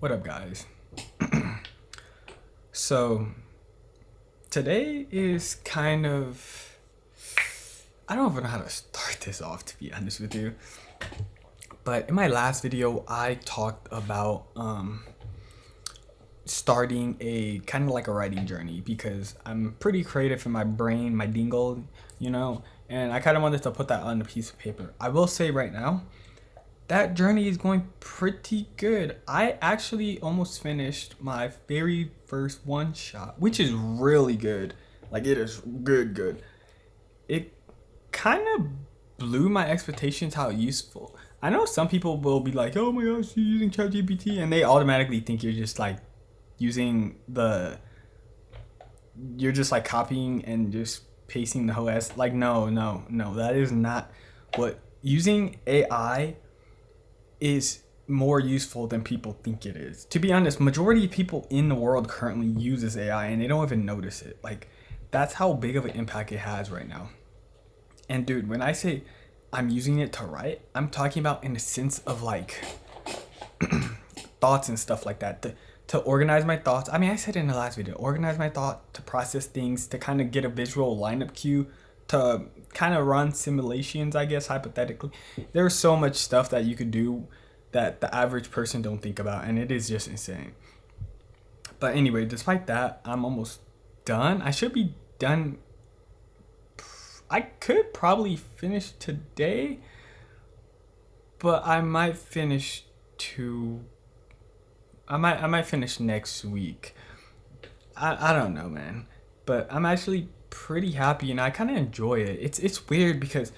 What up, guys? So, today is kind of. I don't even know how to start this off, to be honest with you. But in my last video, I talked about starting a kind of like a writing journey because I'm pretty creative in my brain, my dingle, and I kind of wanted to put that on a piece of paper. I will say right now, that journey is going pretty good. I actually almost finished my very first one shot, which is really good. Like it is good. It kind of blew my expectations how useful. I know some people will be like, "Oh my gosh, you're using ChatGPT," and they automatically think you're just like using you're just like copying and just pasting the whole S. Like no, that is not what using AI is more useful than people think it is. To be honest, majority of people in the world currently uses AI and they don't even notice it. Like that's how big of an impact it has right now. And dude, when I say I'm using it to write, I'm talking about in the sense of like thoughts and stuff like that. To organize my thoughts. I mean, I said it in the last video, organize my thought, to process things, to kind of get a visual lineup cue, to kind of run simulations, I guess, hypothetically. There's so much stuff that you could do that the average person don't think about, and it is just insane. But anyway, despite that, I'm almost done. I should be done. I could probably finish today, but I might finish to I might finish next week. I don't know, man. But I'm actually pretty happy and I kind of enjoy it. It's weird because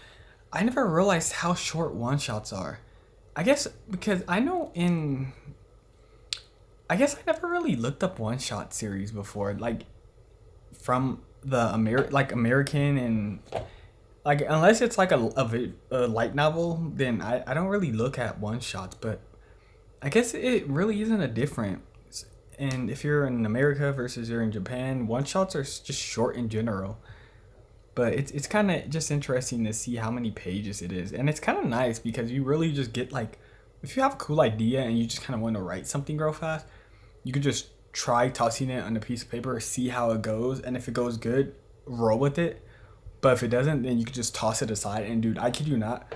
I never realized how short one shots are. I guess because I guess I never really looked up one shot series before, like from the American, and like unless it's like a light novel, then I don't really look at one shots. But I guess it really isn't a difference. And if you're in America versus you're in Japan, one shots are just short in general. But it's kind of just interesting to see how many pages it is. And it's kind of nice because you really just get like, if you have a cool idea and you just kind of want to write something real fast, you could just try tossing it on a piece of paper, see how it goes. And if it goes good, roll with it. But if it doesn't, then you could just toss it aside. And dude, I kid you not,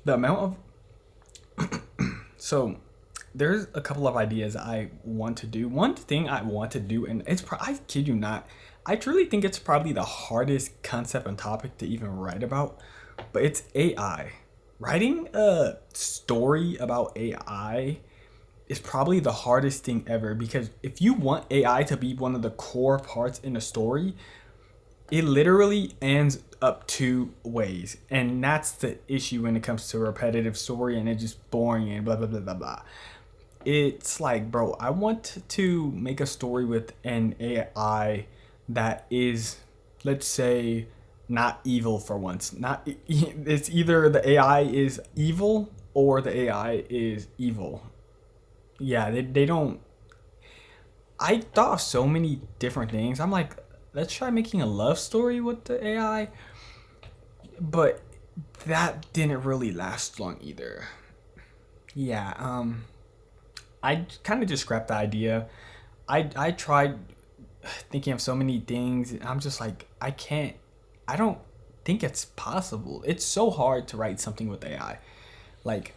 the amount of so there's a couple of ideas I want to do. One thing I want to do, and I kid you not, I truly think it's probably the hardest concept and topic to even write about, but it's AI. Writing a story about AI is probably the hardest thing ever because if you want AI to be one of the core parts in a story, it literally ends up two ways. And that's the issue when it comes to a repetitive story and it's just boring and blah, blah, blah, blah, blah. It's like, bro, I want to make a story with an AI that is, let's say, not evil for once. Not it's either the AI is evil or the AI is evil. Yeah, they don't. I thought of so many different things. I'm like, let's try making a love story with the AI, but that didn't really last long either. Yeah, I kind of just scrapped the idea. I tried thinking of so many things. And I'm just like, I can't. I don't think it's possible. It's so hard to write something with AI. Like,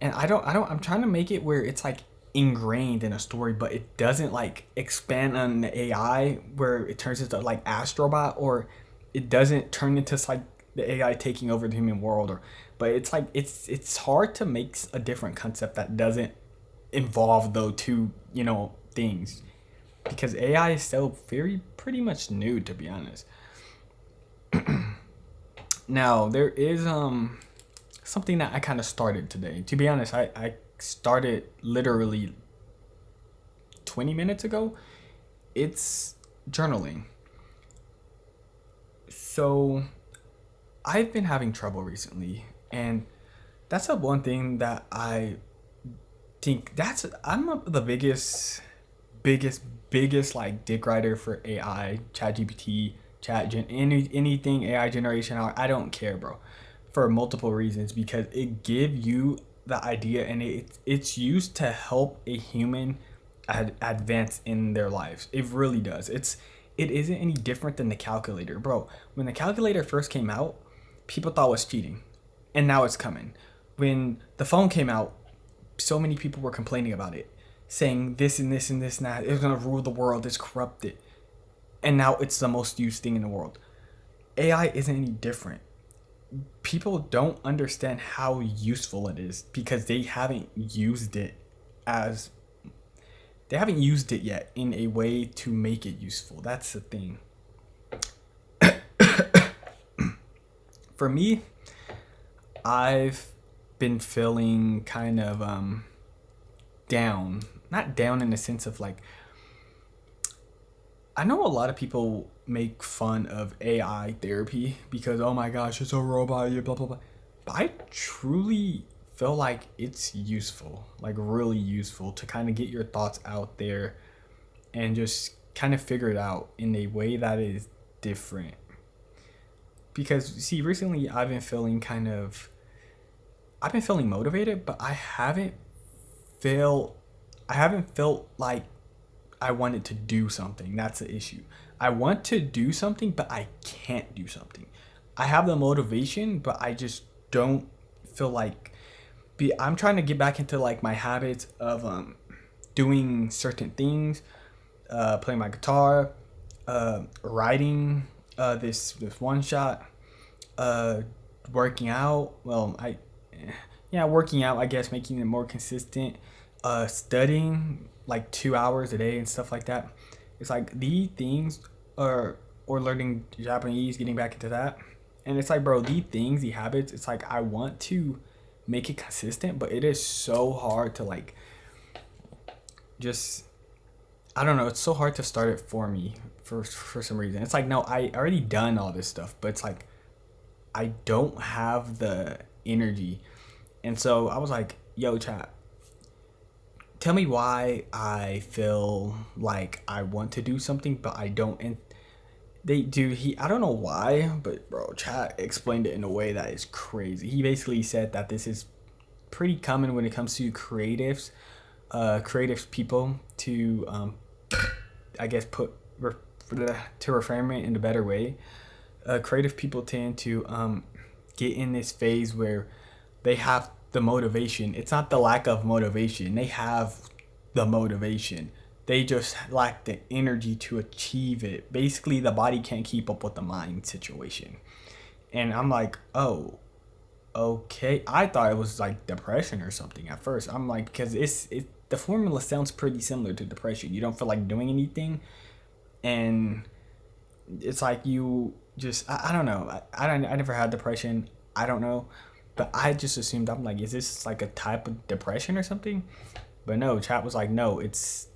and I'm trying to make it where it's like ingrained in a story, but it doesn't like expand on the AI where it turns into like Astrobot, or it doesn't turn into like the AI taking over the human world, or but it's like it's hard to make a different concept that doesn't involve those two things, because AI is still very pretty much new, to be honest. Now there is something that I kind of started today. To be honest, I started literally 20 minutes ago. It's journaling. So I've been having trouble recently, and that's the one thing that I think the biggest like dick rider for AI, ChatGPT, anything AI generation. I don't care, bro, for multiple reasons, because it give you the idea, and it's used to help a human advance in their lives. It really does. It isn't any different than the calculator, bro. When the calculator first came out, people thought it was cheating, and now it's coming. When the phone came out, so many people were complaining about it, saying this and this and this and that. It's gonna rule the world. It's corrupted, and now it's the most used thing in the world. AI isn't any different. People don't understand how useful it is because as they haven't used it yet in a way to make it useful. That's the thing. For me, I've been feeling kind of down. Not down in the sense of like, I know a lot of people make fun of AI therapy because, oh my gosh, it's a robot, blah blah blah. But I truly feel like it's useful, like really useful to kind of get your thoughts out there and just kind of figure it out in a way that is different. Because see, recently I've been feeling motivated, but felt I haven't felt like I wanted to do something. That's the issue. I want to do something, but I can't do something. I have the motivation, but I just don't feel like I'm trying to get back into like my habits of doing certain things, playing my guitar, writing this one shot, working out. Working out, I guess, making it more consistent, studying like 2 hours a day and stuff like that. It's like these things or learning Japanese, getting back into that. And it's like, bro, these habits, it's like I want to make it consistent, but it is so hard to like just, I don't know, it's so hard to start it for me for some reason. It's like, no, I already done all this stuff, but it's like I don't have the energy. And so I was like, yo, chat, tell me why I feel like I want to do something, but I don't. And I don't know why, but bro, chat explained it in a way that is crazy. He basically said that this is pretty common when it comes to creatives people to, I guess, to reframe it in a better way. Creative people tend to get in this phase where they have the motivation. It's not the lack of motivation. They have the motivation. They just lack the energy to achieve it. Basically, the body can't keep up with the mind situation. And I'm like, oh, okay. I thought it was like depression or something at first. I'm like, because the formula sounds pretty similar to depression. You don't feel like doing anything, and it's like you just I don't know. I never had depression. I don't know, but I just assumed, I'm like, is this like a type of depression or something? But no, chat was like, no, it's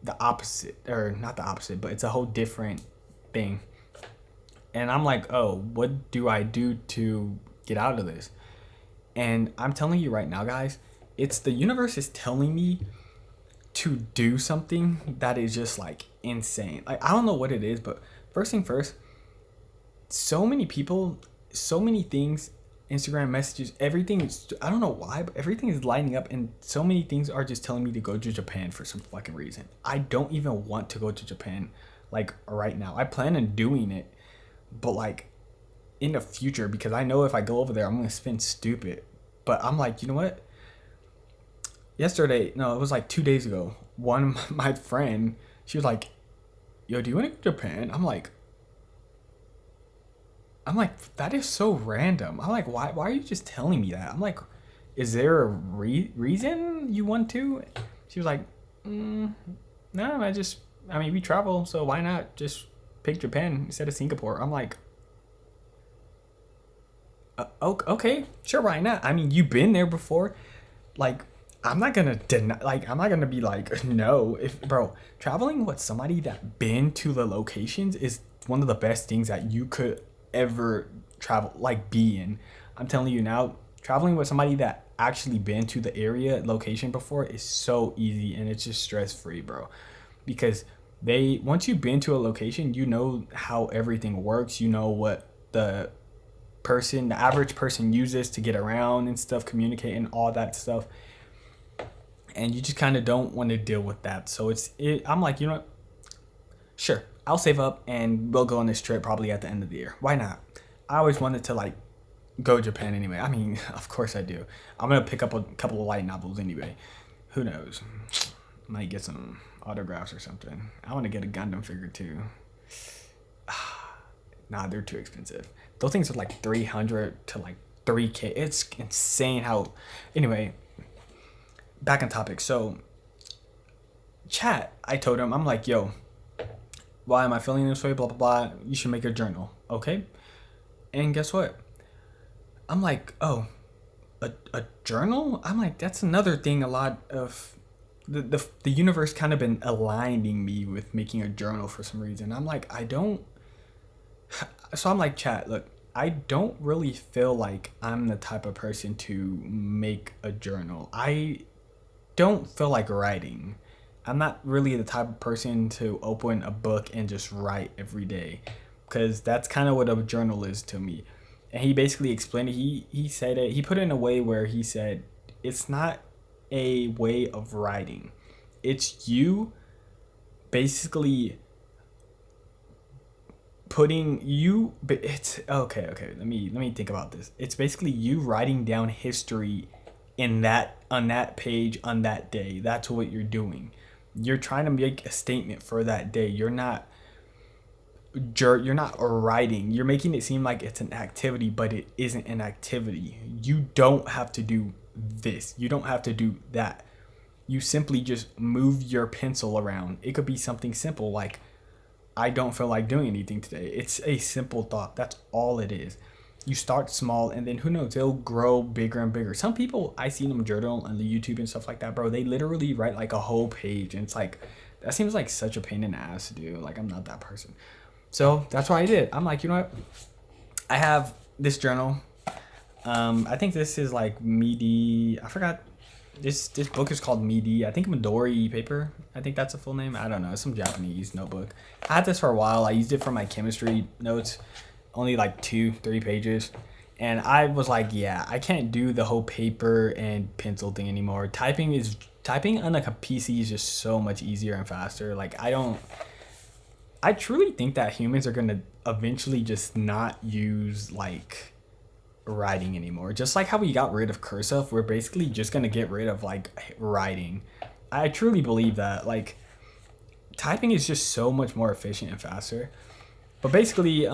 the opposite, or not the opposite, but it's a whole different thing. And I'm like, oh, what do I do to get out of this? And I'm telling you right now, guys, it's the universe is telling me to do something that is just like insane. Like, I don't know what it is, but first thing first, so many people, so many things, Instagram messages, everything is, I don't know why, but everything is lining up, and so many things are just telling me to go to Japan for some fucking reason. I don't even want to go to Japan like right now. I plan on doing it, but like in the future, because I know if I go over there, I'm gonna spend stupid. But I'm like, you know what? It was like 2 days ago. My friend, she was like, yo, do you want to go to Japan? I'm like, that is so random. I'm like, why are you just telling me that? I'm like, is there a reason you want to? She was like, no, we travel, so why not just pick Japan instead of Singapore? I'm like, okay, sure, why not? I mean, you've been there before. Like, I'm not gonna deny, like, I'm not gonna be like, no. Traveling with somebody that been to the locations is one of the best things that you could ever travel, like, be in. I'm telling you now, traveling with somebody that actually been to the area location before is so easy, and it's just stress free, bro. Because once you've been to a location, you know how everything works. You know what the person, the average person uses to get around and stuff, communicate and all that stuff. And you just kind of don't want to deal with that. So I'm like, you know what? Sure, I'll save up and we'll go on this trip probably at the end of the year. Why not? I always wanted to like go to Japan anyway. I mean, of course I do. I'm gonna pick up a couple of light novels anyway. Who knows? Might get some autographs or something. I want to get a Gundam figure too. Nah, they're too expensive. Those things are like 300 to like 3K. It's insane how. Anyway, back on topic. So, chat. I told him, I'm like, yo, why am I feeling this way? Blah blah blah. You should make a journal, okay? And guess what? I'm like, oh, a journal? I'm like, that's another thing. A lot of the universe kind of been aligning me with making a journal for some reason. I'm like, I don't. So I'm like, chat, look, I don't really feel like I'm the type of person to make a journal. I don't feel like writing. I'm not really the type of person to open a book and just write every day, because that's kind of what a journal is to me. And he basically explained it. He said it. He put it in a way where he said it's not a way of writing. It's you basically putting you. It's okay. Let me think about this. It's basically you writing down history in that on that page on that day. That's what you're doing. You're trying to make a statement for that day. You're not writing. You're making it seem like it's an activity, but it isn't an activity. You don't have to do this. You don't have to do that. You simply just move your pencil around. It could be something simple like, I don't feel like doing anything today. It's a simple thought. That's all it is. You start small, and then who knows, it'll grow bigger and bigger. Some people, I see them journal on the YouTube and stuff like that, bro. They literally write like a whole page, and it's like, that seems like such a pain in the ass to do. Like, I'm not that person. So that's what I did. I'm like, you know what? I have this journal. I think this is like Midi. I forgot. This book is called Midi. I think Midori paper. I think that's a full name. I don't know. It's some Japanese notebook. I had this for a while. I used it for my chemistry notes. Only like 2-3 pages. And I was like, yeah, I can't do the whole paper and pencil thing anymore. Typing on like a PC is just so much easier and faster. Like, I truly think that humans are going to eventually just not use like writing anymore. Just like how we got rid of cursive, we're basically just going to get rid of like writing. I truly believe that. Like, typing is just so much more efficient and faster. But basically,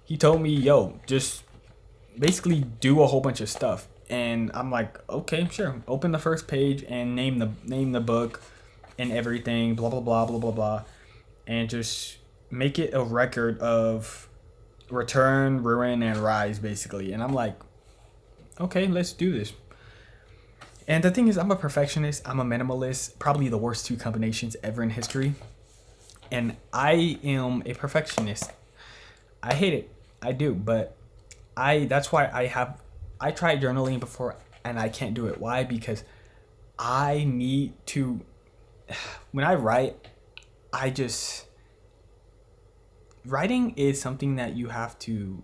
he told me, yo, just basically do a whole bunch of stuff. And I'm like, okay, sure. Open the first page and name the book and everything, blah, blah, blah, blah, blah, blah. And just make it a record of return, ruin, and rise, basically. And I'm like, okay, let's do this. And the thing is, I'm a perfectionist. I'm a minimalist. Probably the worst two combinations ever in history. And I am a perfectionist. I hate it. I do. But that's why I tried journaling before and I can't do it. Why? Because I need to, when I write, writing is something that you have to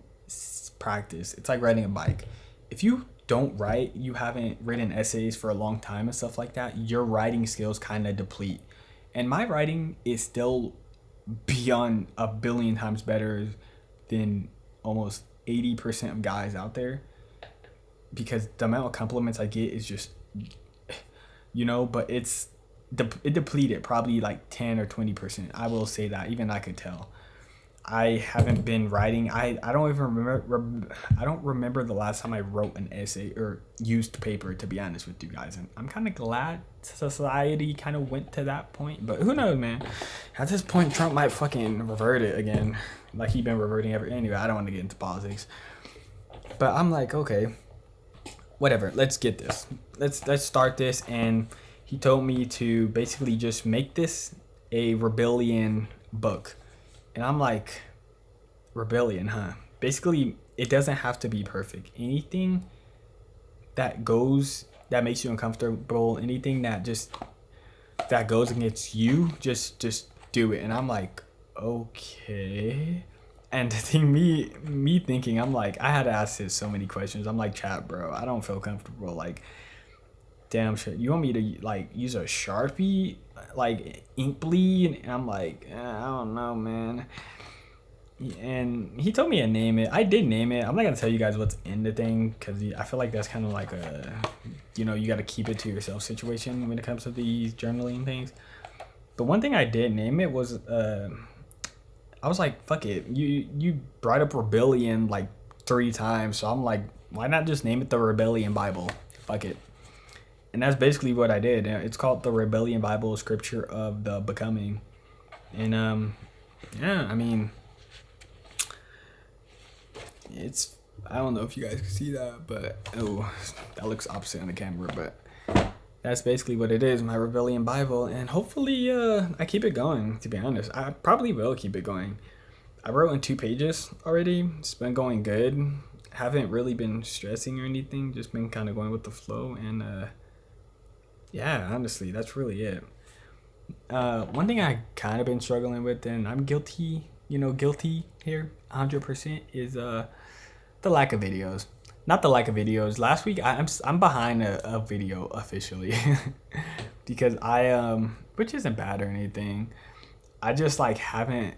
practice. It's like riding a bike. If you don't write, you haven't written essays for a long time and stuff like that, your writing skills kind of deplete. And my writing is still beyond a billion times better than almost 80% of guys out there, because the amount of compliments I get is just, but it depleted probably like 10 or 20%. I will say that. Even I could tell. I haven't been writing. I don't even remember. I don't remember the last time I wrote an essay or used paper, to be honest with you guys. And I'm kind of glad society kind of went to that point. But who knows, man? At this point, Trump might fucking revert it again, like he been reverting anyway. I don't want to get into politics. But I'm like, okay, whatever. Let's get this. Let's start this. And he told me to basically just make this a rebellion book. And I'm like, rebellion, huh? Basically, it doesn't have to be perfect. Anything that makes you uncomfortable, anything that goes against you, just do it. And I'm like, okay. And the thing, me thinking, I'm like, I had to ask this so many questions. I'm like, chat, bro, I don't feel comfortable. Like, damn shit, you want me to like use a Sharpie, like ink bleed? And I'm like, I don't know, man. And he told me to name it. I did name it. I'm not gonna tell you guys what's in the thing because I feel like that's kind of like a, you know, you got to keep it to yourself situation when it comes to these journaling things. But one thing I did name it was I was like, fuck it. You brought up rebellion like 3 times, so I'm like, why not just name it the Rebellion Bible? Fuck it. And that's basically what I did. It's called the Rebellion Bible, Scripture of the Becoming. And yeah, I mean, it's, I don't know if you guys can see that, but oh, that looks opposite on the camera, but that's basically what it is, my Rebellion Bible. And hopefully I keep it going, to be honest. I probably will keep it going. I wrote in 2 pages already. It's been going good. Haven't really been stressing or anything, just been kind of going with the flow. And yeah, honestly, that's really it. One thing I kind of been struggling with, and I'm guilty, guilty here 100%, is the lack of videos. Not the lack of videos. Last week I'm behind a video officially because I which isn't bad or anything. I just like haven't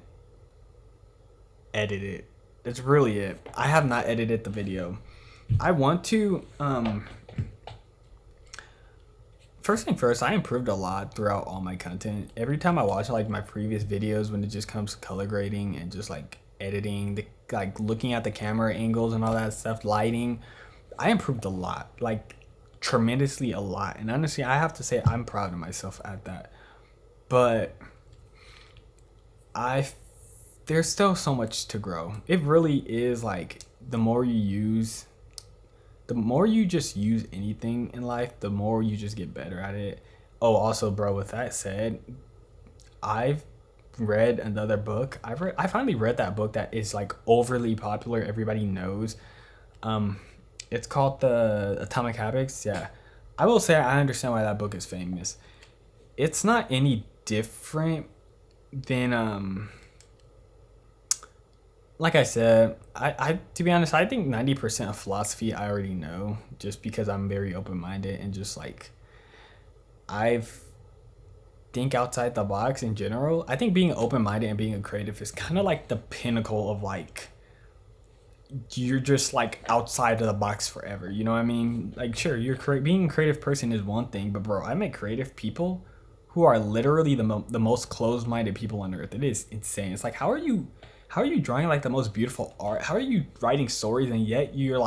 edited. That's really it. I have not edited the video. I want to first thing first, I improved a lot throughout all my content. Every time I watch like my previous videos, when it just comes to color grading and just like editing, like looking at the camera angles and all that stuff, lighting, I improved a lot, like tremendously a lot. And honestly, I have to say I'm proud of myself at that. But there's still so much to grow. It really is. Like the more you just use anything in life, the more you just get better at it. Oh, also, bro, with that said, I've read another book. I finally read that book that is like overly popular. Everybody knows. It's called The Atomic Habits. Yeah. I will say I understand why that book is famous. It's not any different than like I said, I to be honest, I think 90% of philosophy I already know just because I'm very open-minded and just like I've think outside the box in general. I think being open-minded and being a creative is kind of like the pinnacle of like you're just like outside of the box forever. You know what I mean? Like sure, being a creative person is one thing, but bro, I met creative people who are literally the most closed-minded people on earth. It is insane. It's like how are you drawing like the most beautiful art? How are you writing stories and yet you're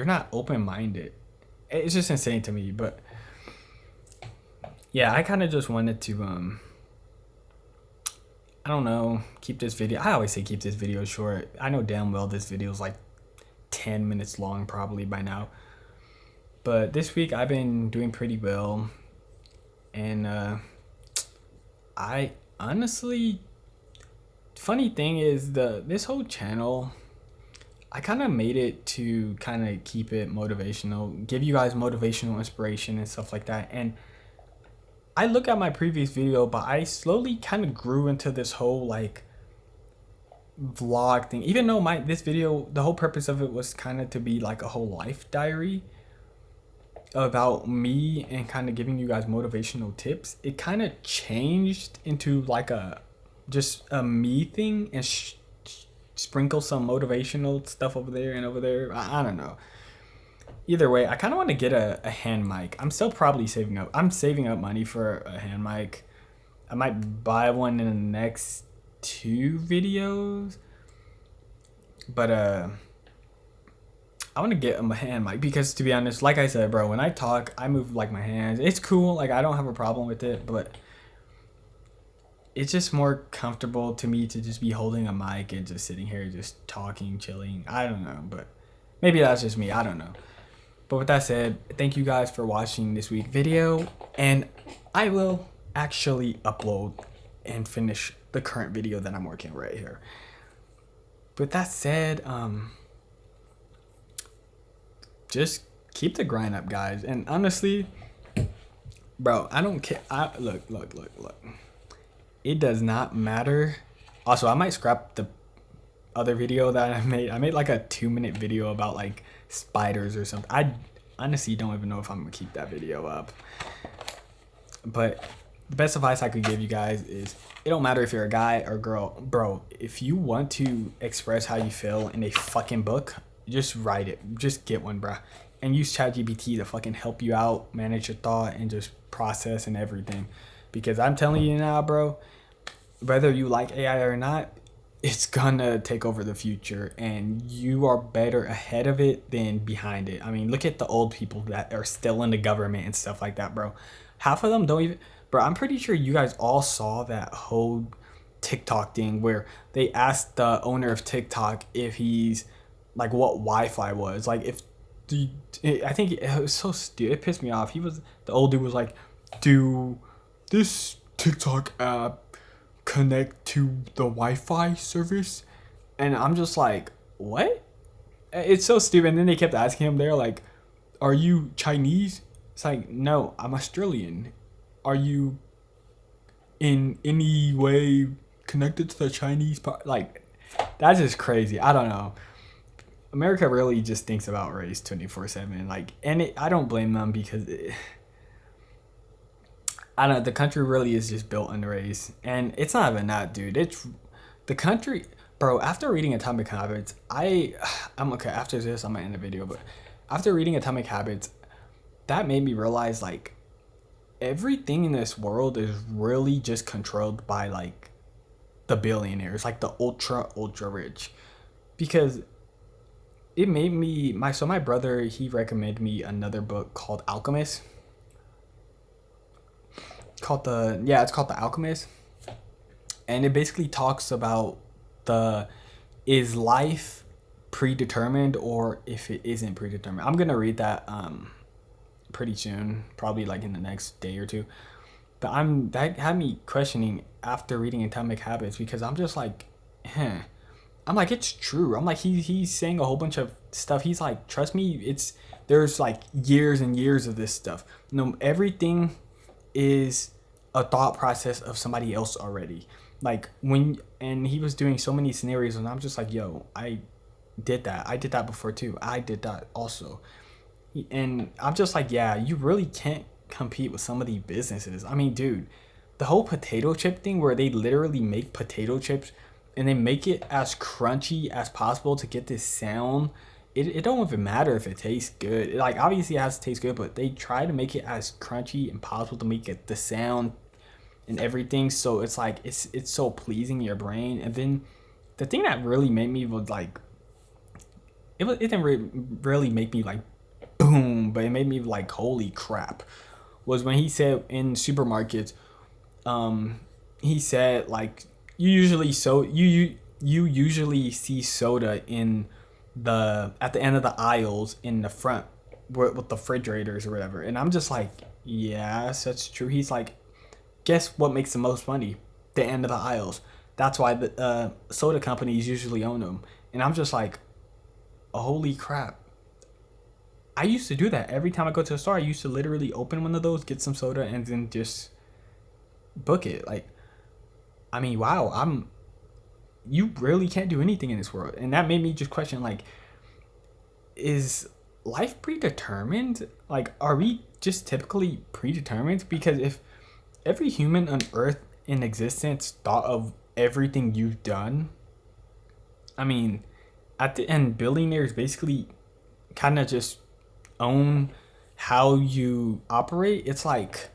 not open-minded? It's just insane to me. But yeah, I kind of just wanted to I don't know, keep this video. I always say keep this video short. I know damn well this video is like 10 minutes long probably by now. But this week I've been doing pretty well. And I honestly, funny thing is this whole channel, I kind of made it to kind of keep it motivational, give you guys motivational inspiration and stuff like that. And I look at my previous video, but I slowly kind of grew into this whole like vlog thing. Even though this video, the whole purpose of it was kind of to be like a whole life diary about me and kind of giving you guys motivational tips, it kind of changed into like just a me thing and sprinkle some motivational stuff over there and over there. I don't know. Either way, I kind of want to get a hand mic. I'm still probably saving up. I'm saving up money for a hand mic. I might buy one in the next 2 videos. But I want to get a hand mic because, to be honest, like I said, bro, when I talk, I move like my hands. It's cool. Like I don't have a problem with it, but it's just more comfortable to me to just be holding a mic and just sitting here just talking, chilling. I don't know, but maybe that's just me. I don't know. But with that said, thank you guys for watching this week's video, and I will actually upload and finish the current video that I'm working right here. With that said, just keep the grind up, guys. And honestly, bro, I don't care. Look. It does not matter. Also, I might scrap the other video that I made like a 2-minute video about like spiders or something. I honestly don't even know if I'm gonna keep that video up. But the best advice I could give you guys is it don't matter if you're a guy or girl, bro. If you want to express how you feel in a fucking book, just write it. Just get one, bro. And use ChatGPT to fucking help you out, manage your thought, and just process and everything. Because I'm telling you now, bro, whether you like AI or not, it's gonna take over the future, and you are better ahead of it than behind it. I mean, look at the old people that are still in the government and stuff like that, bro. Half of them don't even, bro. I'm pretty sure you guys all saw that whole TikTok thing where they asked the owner of TikTok if he's like what Wi-Fi was, like if the, I think it was so stupid. It pissed me off. The old dude was like, do this TikTok app connect to the Wi-Fi service? And I'm just like, what? It's so stupid. And then they kept asking him, they're like, are you Chinese? It's like, no, I'm Australian. Are you in any way connected to the Chinese part? Like, that's just crazy. I don't know. America really just thinks about race 24/7. Like, and I don't blame them because I don't know, the country really is just built on race. And it's not even that, dude. It's the country, bro. After reading Atomic Habits, I'm okay. After this, I'm gonna end the video. But after reading Atomic Habits, that made me realize like everything in this world is really just controlled by like the billionaires, like the ultra rich. Because it made me my brother, he recommended me another book called Alchemist. It's called The Alchemist. And it basically talks about is life predetermined or if it isn't predetermined. I'm gonna read that pretty soon, probably like in the next day or two. But that had me questioning after reading Atomic Habits, because I'm just like, I'm like, it's true. I'm like, he's saying a whole bunch of stuff. He's like, trust me, there's like years and years of this stuff. No, everything is a thought process of somebody else already. Like and he was doing so many scenarios, and I'm just like, yo, I did that before too. I did that also. And I'm just like, yeah, you really can't compete with some of these businesses. I mean, dude, the whole potato chip thing where they literally make potato chips and they make it as crunchy as possible to get this sound. It don't even matter if it tastes good. Like, obviously it has to taste good, but they try to make it as crunchy and possible to make it the sound and everything. So it's like, it's so pleasing in your brain. And then the thing that really made me was like, it didn't really make me like boom, but it made me like holy crap, was when he said in supermarkets, he said like you usually see soda in at the end of the aisles in the front with the refrigerators or whatever. And I'm just like, yes, that's true. He's like, guess what makes the most money? The end of the aisles. That's why the soda companies usually own them. And I'm just like, holy crap. I used to do that every time I go to a store. I used to literally open one of those, get some soda, and then just book it. Like, I mean, wow, you really can't do anything in this world. And that made me just question, like, is life predetermined? Like, are we just typically predetermined? Because if every human on earth in existence thought of everything you've done, I mean, at the end, billionaires basically kind of just own how you operate. It's like,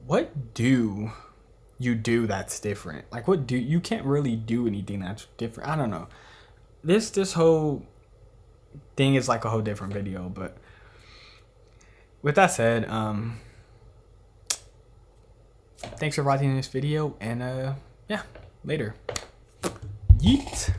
what do you do that's different? Like, you can't really do anything that's different. I don't know. This whole thing is like a whole different video. But with that said, thanks for watching this video, and yeah, later. Yeet.